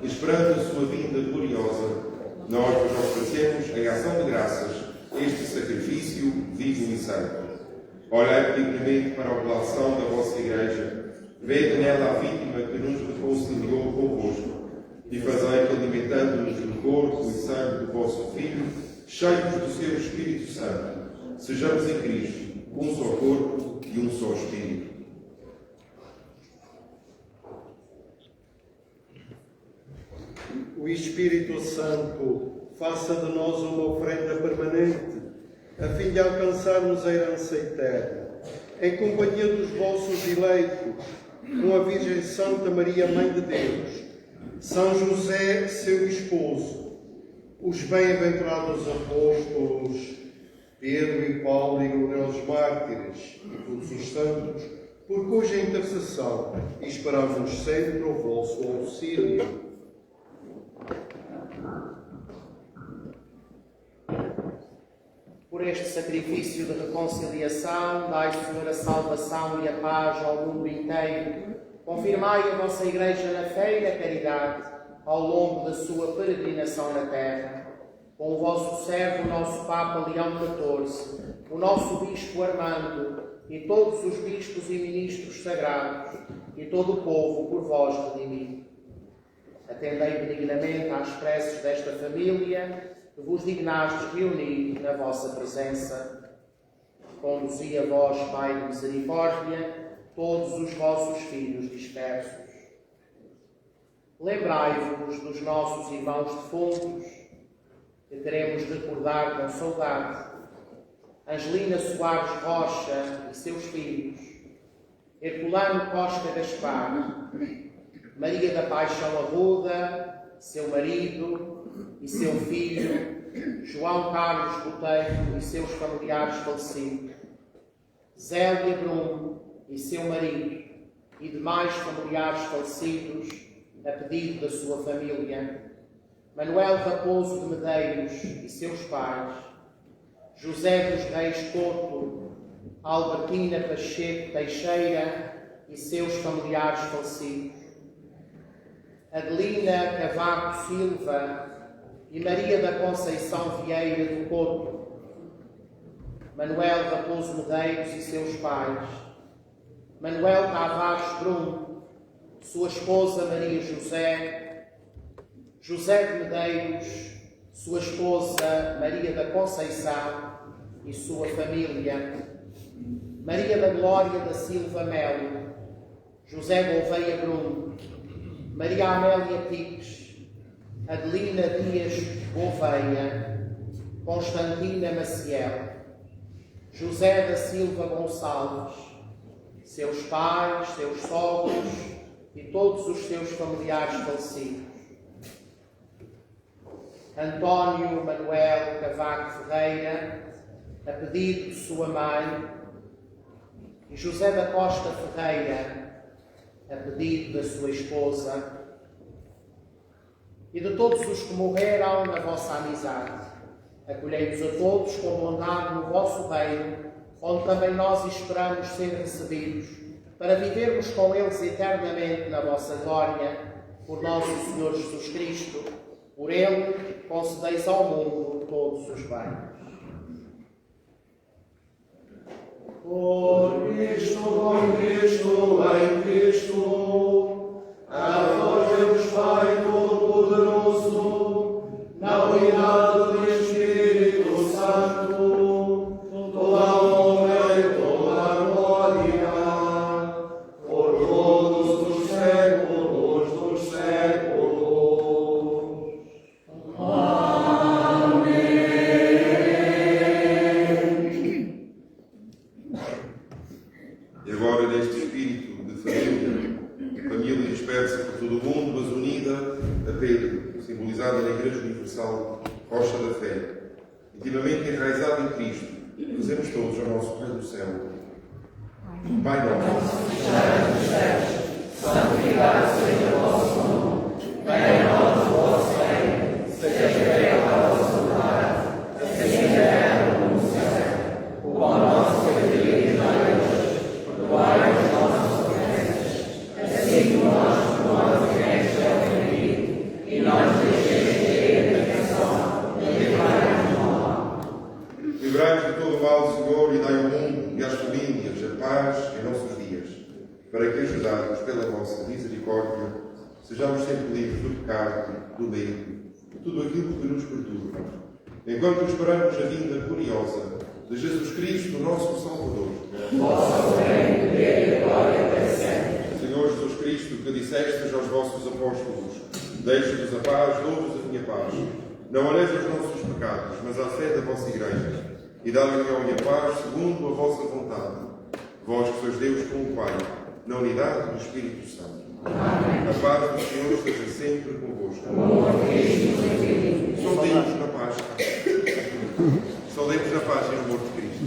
esperando a sua vinda gloriosa, nós vos oferecemos em ação de graças este sacrifício vivo e santo. Olhai benignamente para a oblação da vossa Igreja, vede nela a vítima que nos reconciliou convosco, e fazei que, alimentando-nos do corpo e sangue do vosso Filho, cheios do seu Espírito Santo, sejamos em Cristo um só corpo e um só Espírito. O Espírito Santo faça de nós uma oferenda permanente, a fim de alcançarmos a herança eterna, em companhia dos vossos eleitos, com a Virgem Santa Maria, Mãe de Deus, São José, seu esposo, os bem-aventurados apóstolos, Pedro e Paulo e gloriosos mártires, e todos os santos, por cuja intercessão esperamos sempre o vosso auxílio. Por este sacrifício de reconciliação, dai, Senhor, a salvação e a paz ao mundo inteiro. Confirmai a vossa Igreja na fé e na caridade, ao longo da sua peregrinação na terra. Com o vosso servo, o nosso Papa Leão XIV, o nosso Bispo Armando, e todos os bispos e ministros sagrados, e todo o povo por vós redimido. Atendei benignamente às preces desta família, que vos dignastes reunir na vossa presença. Conduzi a vós, Pai de misericórdia, todos os vossos filhos dispersos. Lembrai-vos dos nossos irmãos defuntos, que queremos recordar com saudade. Angelina Soares Rocha e seus filhos, Herculano Costa Gaspar, Maria da Paixão Arruda, seu marido e seu filho, João Carlos Botelho e seus familiares falecidos, Zélia Brum e seu marido e demais familiares falecidos a pedido da sua família, Manuel Raposo de Medeiros e seus pais, José dos Reis Couto, Albertina Pacheco Teixeira e seus familiares falecidos, Adelina Cavaco Silva e Maria da Conceição Vieira do Couto, Manuel Raposo Medeiros e seus pais, Manuel Tavares Brum, sua esposa Maria José, José de Medeiros, sua esposa Maria da Conceição e sua família, Maria da Glória da Silva Melo, José Gouveia Brum, Maria Amélia Tiques, Adelina Dias Gouveia, Constantina Maciel, José da Silva Gonçalves, seus pais, seus sogros e todos os seus familiares falecidos, António Manuel Cavaco Ferreira, a pedido de sua mãe, e José da Costa Ferreira, a pedido da sua esposa, e de todos os que morreram na vossa amizade. Acolhei-vos a todos com bondade no vosso reino, onde também nós esperamos ser recebidos, para vivermos com eles eternamente na vossa glória, por nosso Senhor Jesus Cristo. Por ele, concedeis ao mundo todos os bens. Por Cristo, com Cristo, em Cristo, a vós Deus Pai Todo-Poderoso, na unidade do Espírito Santo, toda a honra e toda a glória, por todos os séculos dos séculos. E agora, neste espírito de família dispersa por todo o mundo, mas unida a Pedro, simbolizada na Igreja Universal, rocha da fé, intimamente enraizada em Cristo, fazemos todos ao nosso Pai do céu. Pai nosso, Santificado seja o vosso nome, venha a nós o vosso reino, seja feita a vossa vontade, assim na terra como no céu. O pão guardados pela vossa misericórdia, sejamos sempre livres do pecado, do medo, de tudo aquilo que nos perturba, enquanto esperamos a vinda gloriosa de Jesus Cristo, nosso Salvador. Vosso reino, poder e glória para sempre. Senhor Jesus Cristo, que dissestes aos vossos apóstolos: deixe-vos a paz, dou-vos a minha paz. Não olheis os nossos pecados, mas a fé da vossa Igreja, e dá-lhe a minha paz segundo a vossa vontade. Vós que sois Deus com o Pai, na unidade do Espírito Santo. Amém. A paz do Senhor esteja sempre convosco. Saudemos na paz. Saudemos na paz e no amor de Cristo.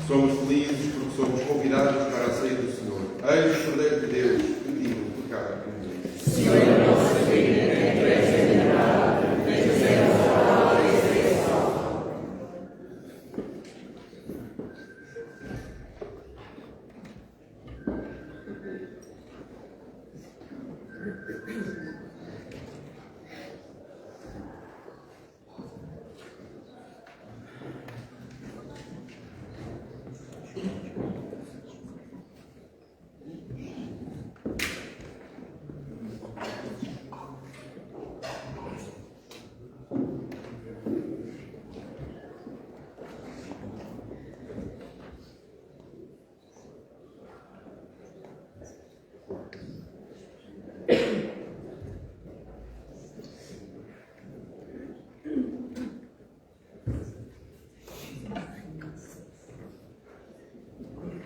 Somos felizes porque somos convidados para a ceia do Senhor. Eis o Cordeiro de Deus que tira o pecado do mundo. Senhor, a nossa vida, que tu és venerado, que tu és adorado e sejas salvo.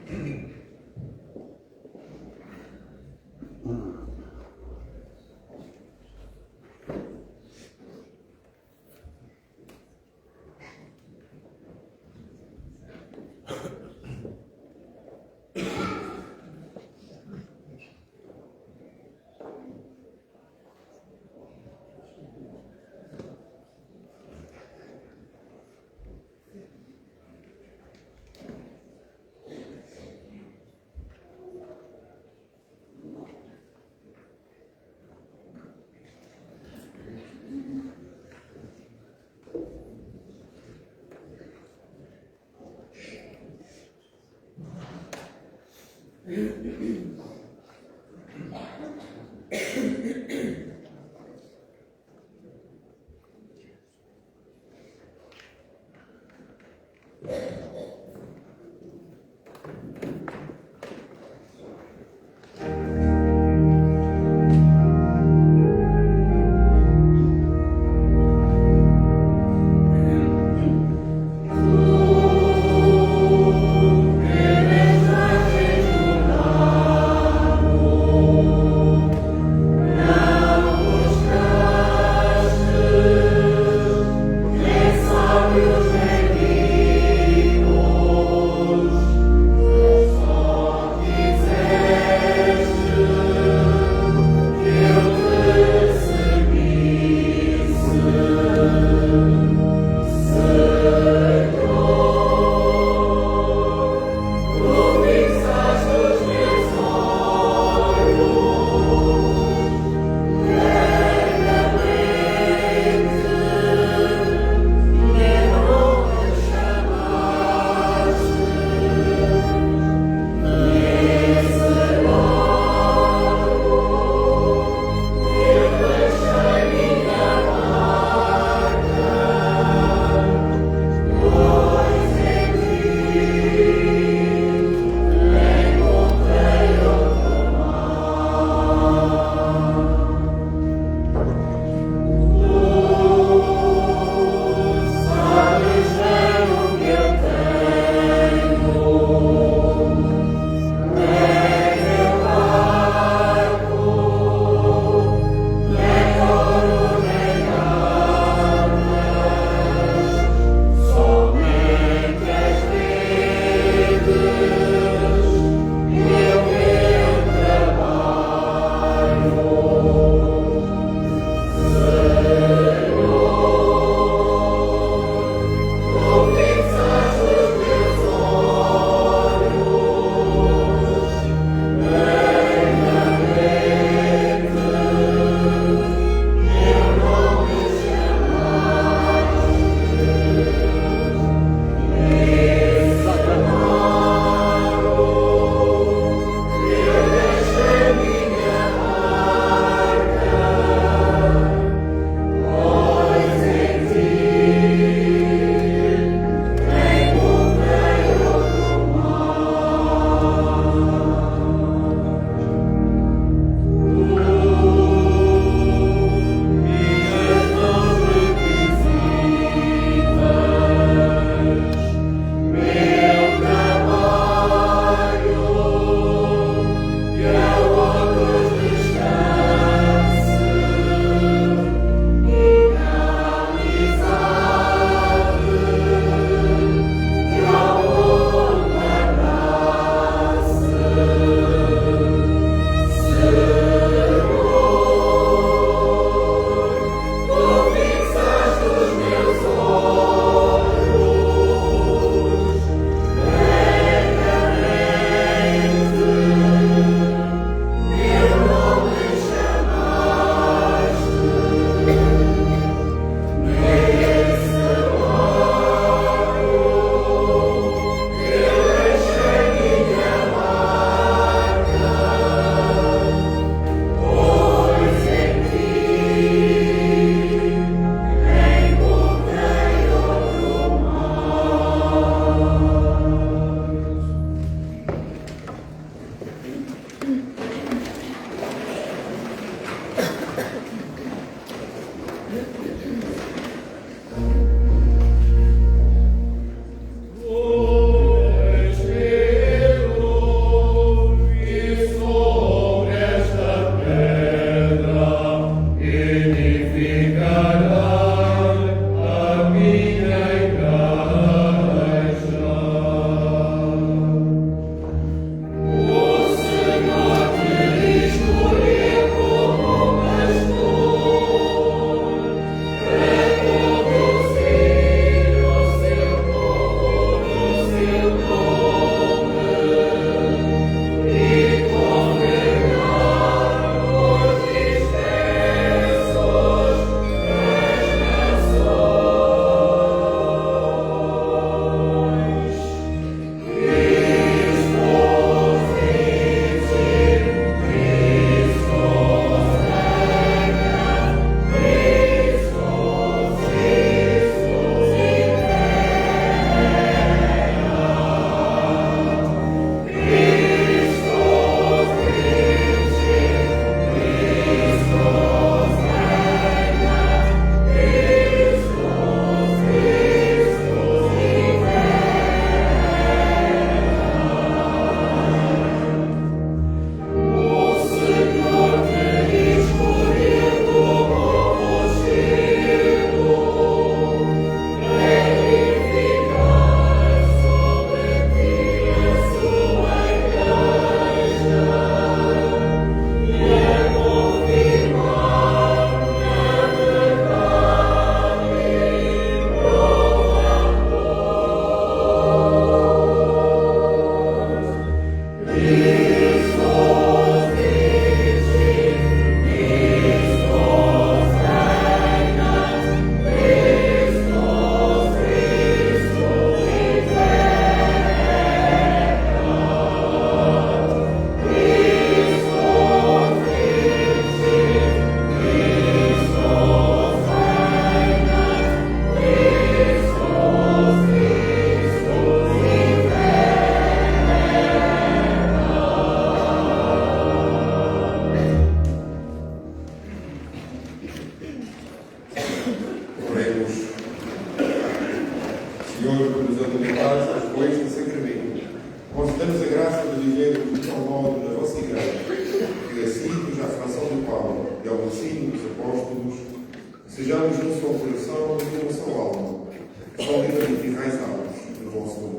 Amen.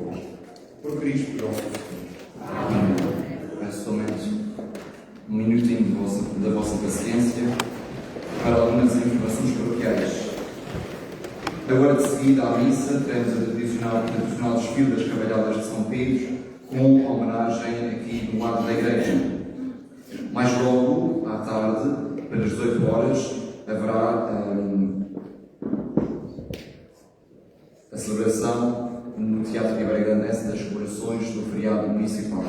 povo. Por Cristo nosso Senhor. Amém. Peço somente um minutinho da vossa paciência para algumas informações paroquiais. Agora de seguida à missa, teremos a tradicional desfile das cavalhadas de São Pedro, com homenagem aqui no lado da igreja. Mais logo, à tarde, pelas 18 horas, haverá a celebração no Teatro de Ibarigrandense das comemorações do feriado municipal.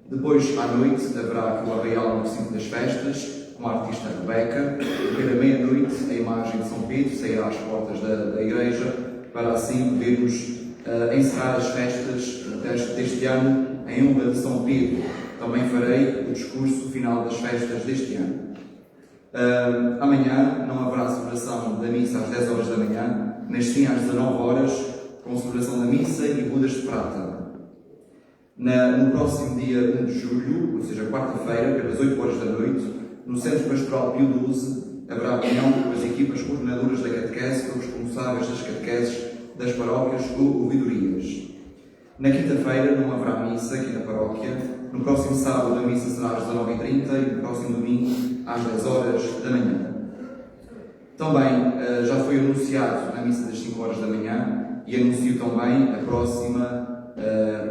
Depois, à noite, haverá aqui o arraial no recinto das festas, com a artista Rebeca, porque da meia-noite a imagem de São Pedro sairá às portas da igreja, para assim podermos encerrar as festas deste ano em honra de São Pedro. Também farei o discurso final das festas deste ano. Amanhã não haverá celebração da missa às 10 horas da manhã, mas sim às 19 horas, com celebração da missa e bodas de prata. No próximo dia 1 de julho, ou seja, quarta-feira, pelas 8 horas da noite, no Centro Pastoral Pio XII, haverá reunião com as equipas coordenadoras da catequese, com os responsáveis das catequeses das paróquias ou ouvidorias. Na quinta-feira não haverá missa aqui na paróquia. No próximo sábado a missa será às 19h30 e no próximo domingo às 10 horas da manhã. Também já foi anunciado na missa das 5 horas da manhã e anuncio também a próxima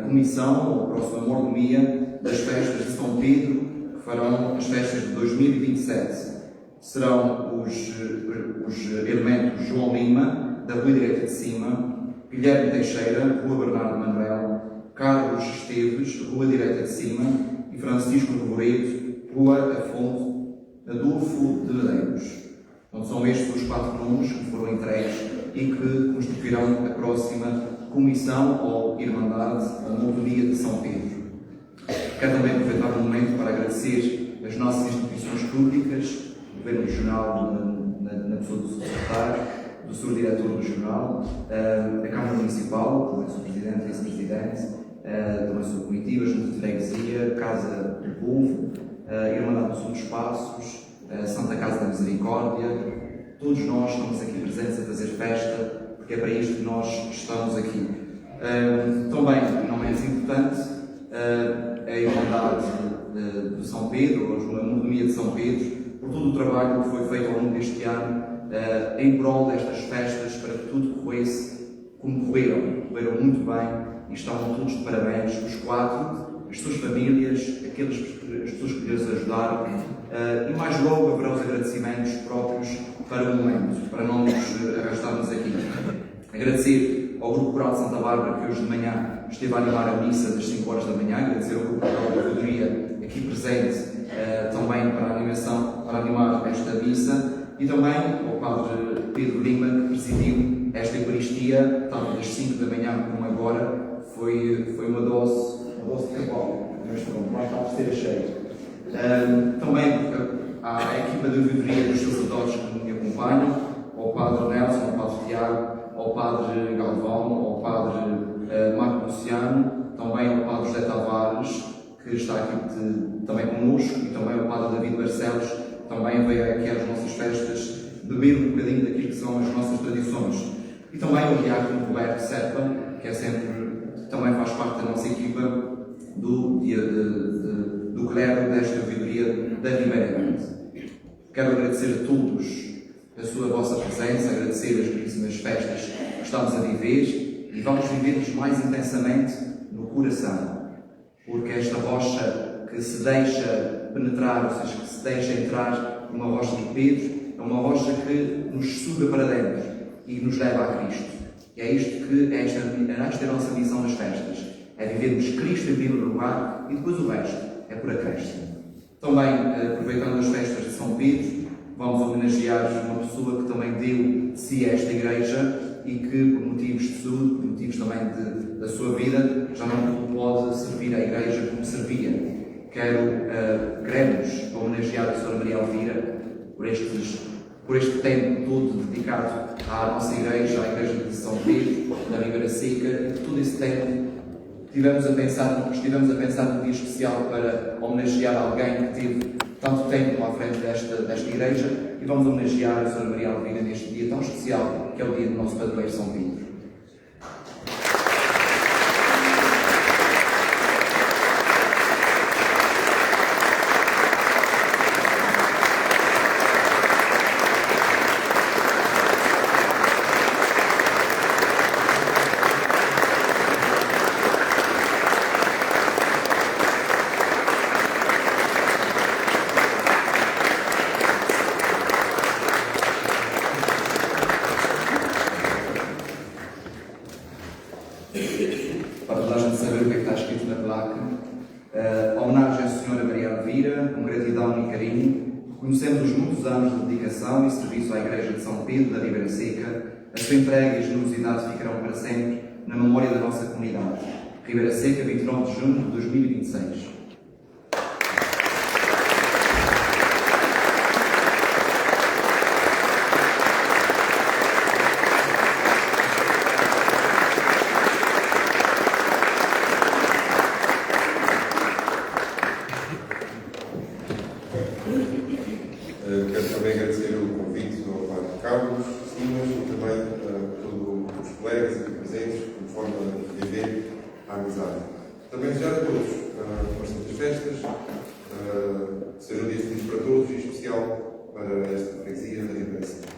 comissão, ou a próxima mordomia das festas de São Pedro, que farão as festas de 2027. Serão os elementos João Lima, da Rua Direita de Cima, Guilherme Teixeira, Rua Bernardo Manuel, Carlos Esteves, Rua Direita de Cima, e Francisco Reboredo, Rua Afonso Adolfo de Medeiros. Então, são estes os 4 nomes que foram entregues e que constituirão a próxima comissão ou Irmandade ou Mordomia de São Pedro. Quero também aproveitar o momento para agradecer as nossas instituições públicas, o Governo Regional na pessoa do secretário, do Sr. Diretor do Jornal, a Câmara Municipal, também sou Presidente e Vice-Presidente, também sou comitiva, Junta de Freguesia, Casa do Povo, Irmandade do Sul dos Passos, Santa Casa da Misericórdia. Todos nós estamos aqui presentes a fazer festa, porque é para isto que nós estamos aqui. Também, não menos importante, a Irmandade de São Pedro, ou a Mordomia de São Pedro, por todo o trabalho que foi feito ao longo deste ano, em prol destas festas, para que tudo corresse como correram muito bem, e estavam todos de parabéns, os 4, as suas famílias, as pessoas que lhes ajudaram, e mais logo haverá os agradecimentos próprios para o momento, para não nos arrastarmos aqui. Agradecer ao Grupo Coral de Santa Bárbara, que hoje de manhã esteve a animar a missa das 5 horas da manhã, agradecer ao Grupo Coral da Ouvidoria, aqui presente, também para animar esta missa, e também ao Padre Pedro Lima, que presidiu esta Eucaristia, tanto das 5 da manhã como agora. Foi uma dose de cavalo, mas pronto, mais tarde ser cheio. Também à equipa de ouvidoria dos sacerdotes que me acompanham, ao Padre Nelson, ao Padre Tiago, ao Padre Galvão, ao Padre Marco Luciano, também ao Padre José Tavares, que está aqui também connosco, e também ao Padre David Barcelos, também veio aqui às nossas festas beber um bocadinho daquilo que são as nossas tradições. E também ao Diácono Roberto Serpa, que também faz parte da nossa equipa do clero desta ouvidoria da Ribeira Grande. Quero agradecer a todos a vossa presença, agradecer as belíssimas festas que estamos a viver, e vamos viver-nos mais intensamente no coração, porque esta rocha que se deixa penetrar, ou seja, que se deixa entrar numa rocha de Pedro, é uma rocha que nos suga para dentro e nos leva a Cristo. E é isto que esta é a nossa missão nas festas, é vivermos Cristo em primeiro lugar, e depois o resto é por acréscimo. Também, aproveitando as festas de São Pedro, vamos homenagear uma pessoa que também deu de si a esta igreja e que, por motivos de saúde, por motivos também da sua vida, já não pode servir a igreja como servia. Queremos homenagear a Sra. Maria Elvira por este tempo todo dedicado à nossa igreja, à igreja de São Pedro, da Ribeira Seca, e todo esse tempo estivemos a pensar num dia especial para homenagear alguém que teve tanto tempo à frente desta igreja, e vamos homenagear a Sra. Maria Elvira neste dia tão especial, que é o dia do nosso padroeiro São Pedro. para toda a gente saber o que é que está escrito na placa. A homenagem à Senhora Maria Elvira, com gratidão e carinho, reconhecemos os muitos anos de dedicação e serviço à Igreja de São Pedro da Ribeira Seca. A sua entrega e generosidade ficarão para sempre na memória da nossa comunidade. Ribeira Seca, 29 de junho de 2026. Quero também agradecer o convite ao Padre Carlos Simas e também a todos os colegas aqui presentes, por forma de viver a amizade. Também desejar a todos umas santas festas, seja um dia feliz para todos e especial para esta freguesia da Ribeira Seca.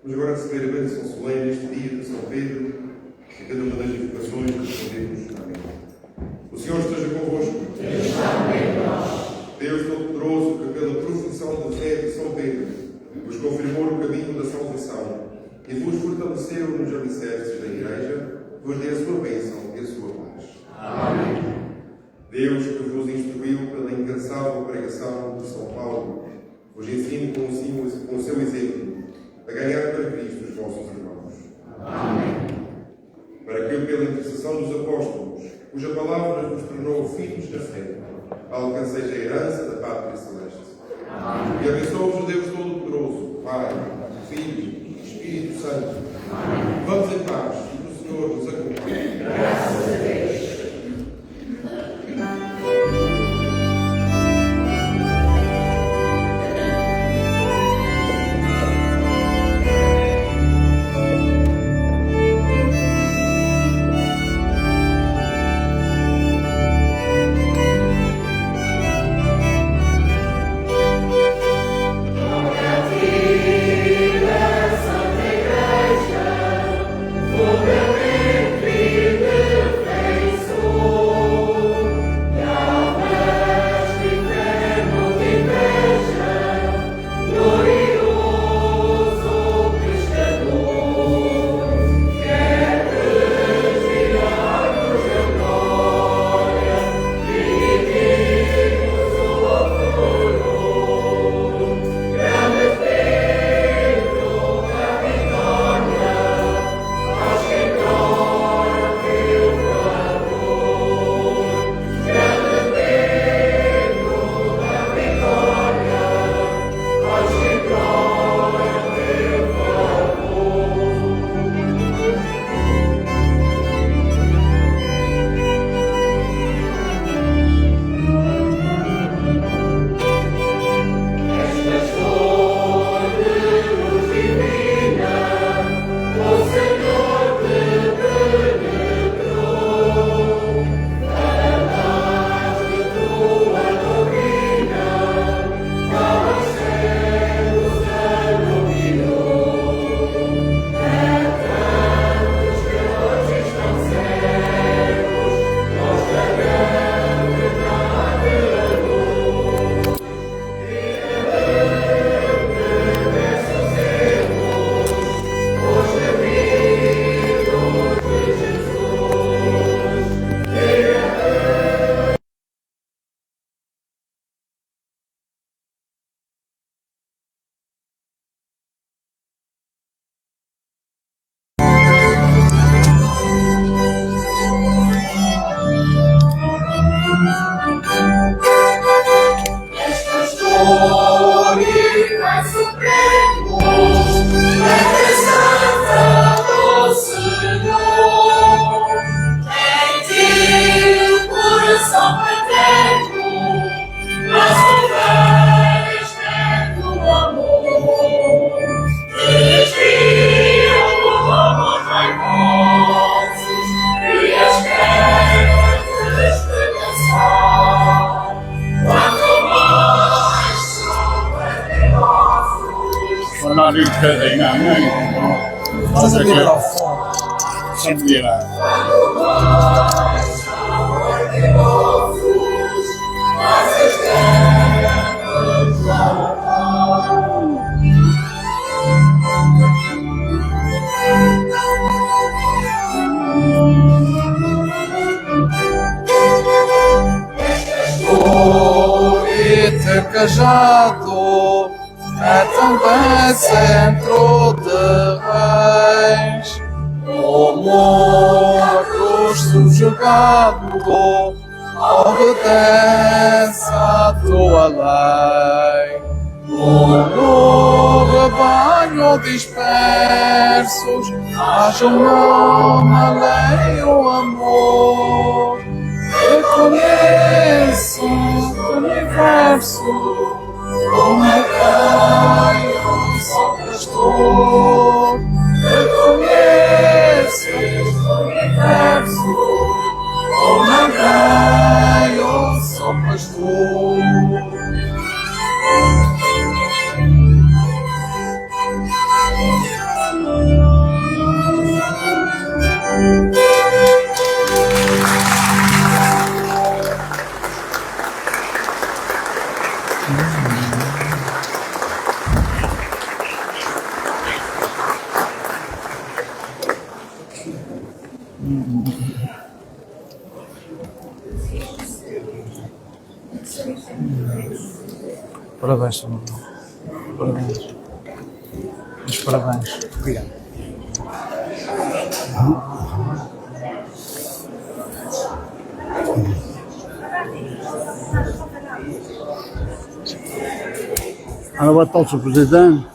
Vamos agora receber a bênção solene neste dia de São Pedro e cada uma das invocações que respondemos. Amém. O Senhor esteja convosco. Deus Todo-Poderoso, que pela profissão de fé de São Pedro vos confirmou o caminho da salvação e vos fortaleceu nos alicerces da Igreja, vos dê a sua bênção e a sua paz. Amém. Deus, que vos instruiu pela incansável pregação de São Paulo, vos ensine com o seu exemplo a ganhar para Cristo os vossos irmãos. Amém. Para que, pela intercessão dos apóstolos, cuja palavra vos tornou filhos da fé, alcanceis a herança da pátria celeste. Amém. E abençoe-vos o Deus Todo-Poderoso, Pai, Filho e Espírito Santo. Amém. Vamos em paz e que o Senhor nos acompanhe. Graças a Deus. cajado, é também centro de reis. Como a cruz subjugado, obedece à tua lei. No rebanho dispersos, haja um nome, a lei, o amor. Reconheço o universo, como é que sou pastor. Reconheço o universo, como é que eu sou pastor. Parabéns, Samuel. Parabéns. Os parabéns. Obrigado. Ora, boa tarde, Sr. Presidente.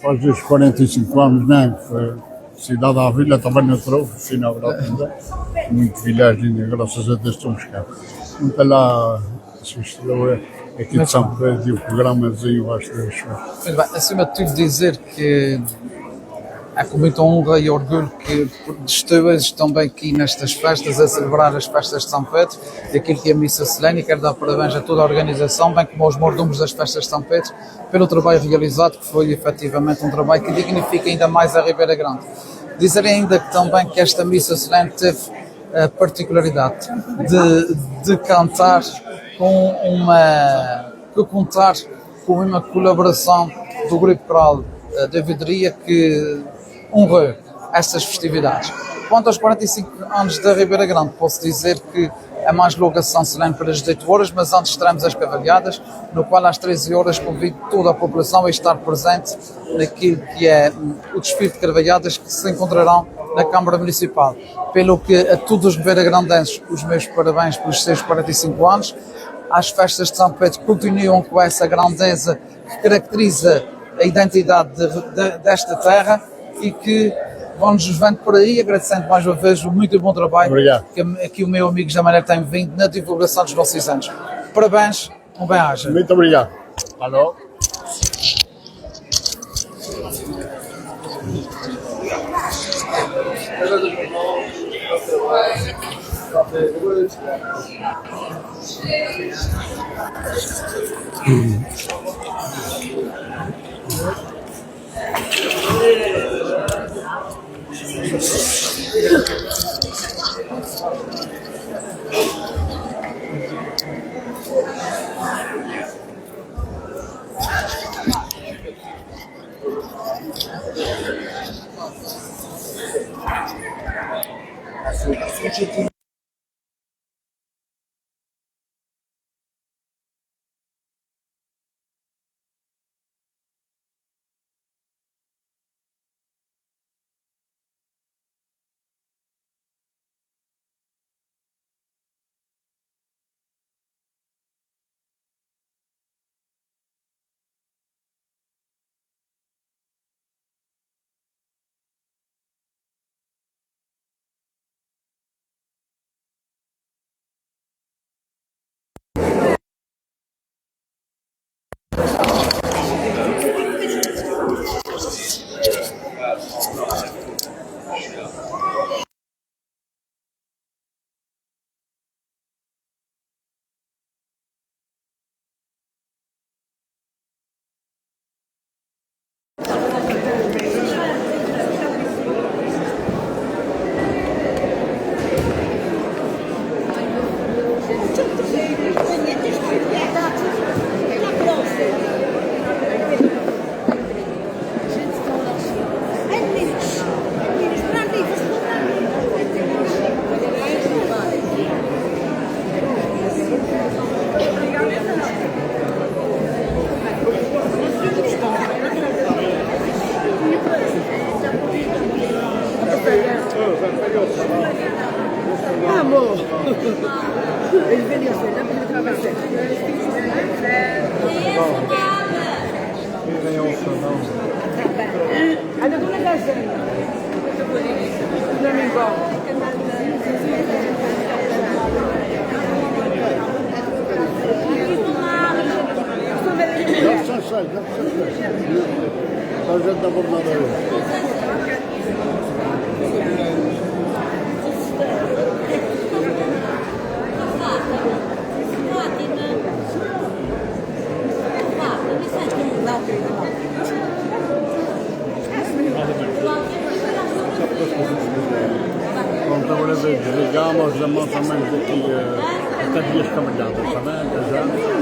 Faz os 45 anos, né? Foi cidade à vila, também não trouxe, final da muito vilaginha, graças a Deus estamos cá. Muito lá, assistiu aqui de São Pedro e o programazinho, acho que é Muito bem, acima de tudo dizer que é com muita honra e orgulho que estou hoje também aqui nestas festas a celebrar as festas de São Pedro e aquilo que é a missa solene, e quero dar parabéns a toda a organização, bem como aos mordomos das festas de São Pedro, pelo trabalho realizado, que foi efetivamente um trabalho que dignifica ainda mais a Ribeira Grande. Dizer ainda que também que esta missa solene teve a particularidade de contar com uma colaboração do grupo coral da Vidria que honrou estas festividades. Quanto aos 45 anos da Ribeira Grande, posso dizer que é mais locação solene para as 18 horas, mas antes teremos as cavalhadas, no qual às 13 horas convido toda a população a estar presente naquilo que é o desfile de cavalhadas que se encontrarão na Câmara Municipal. Pelo que a todos os ribeiragrandenses, os meus parabéns pelos seus 45 anos. As festas de São Pedro continuam com essa grandeza que caracteriza a identidade desta terra e que vão-nos vendo por aí, agradecendo mais uma vez o muito bom trabalho que aqui o meu amigo Jamalé tem vindo na divulgação dos nossos anos. Parabéns, um bem-aja. Muito obrigado. Alô? Oh ele veio assim, dá para atravessar. Quem ganhou o salão? Olha, dona Gazana. Não me igual. Yapsan say. Sarjant da bunları. Quando volete, leghiamo, siamo solamente qui a 10 camminate, sapete, già?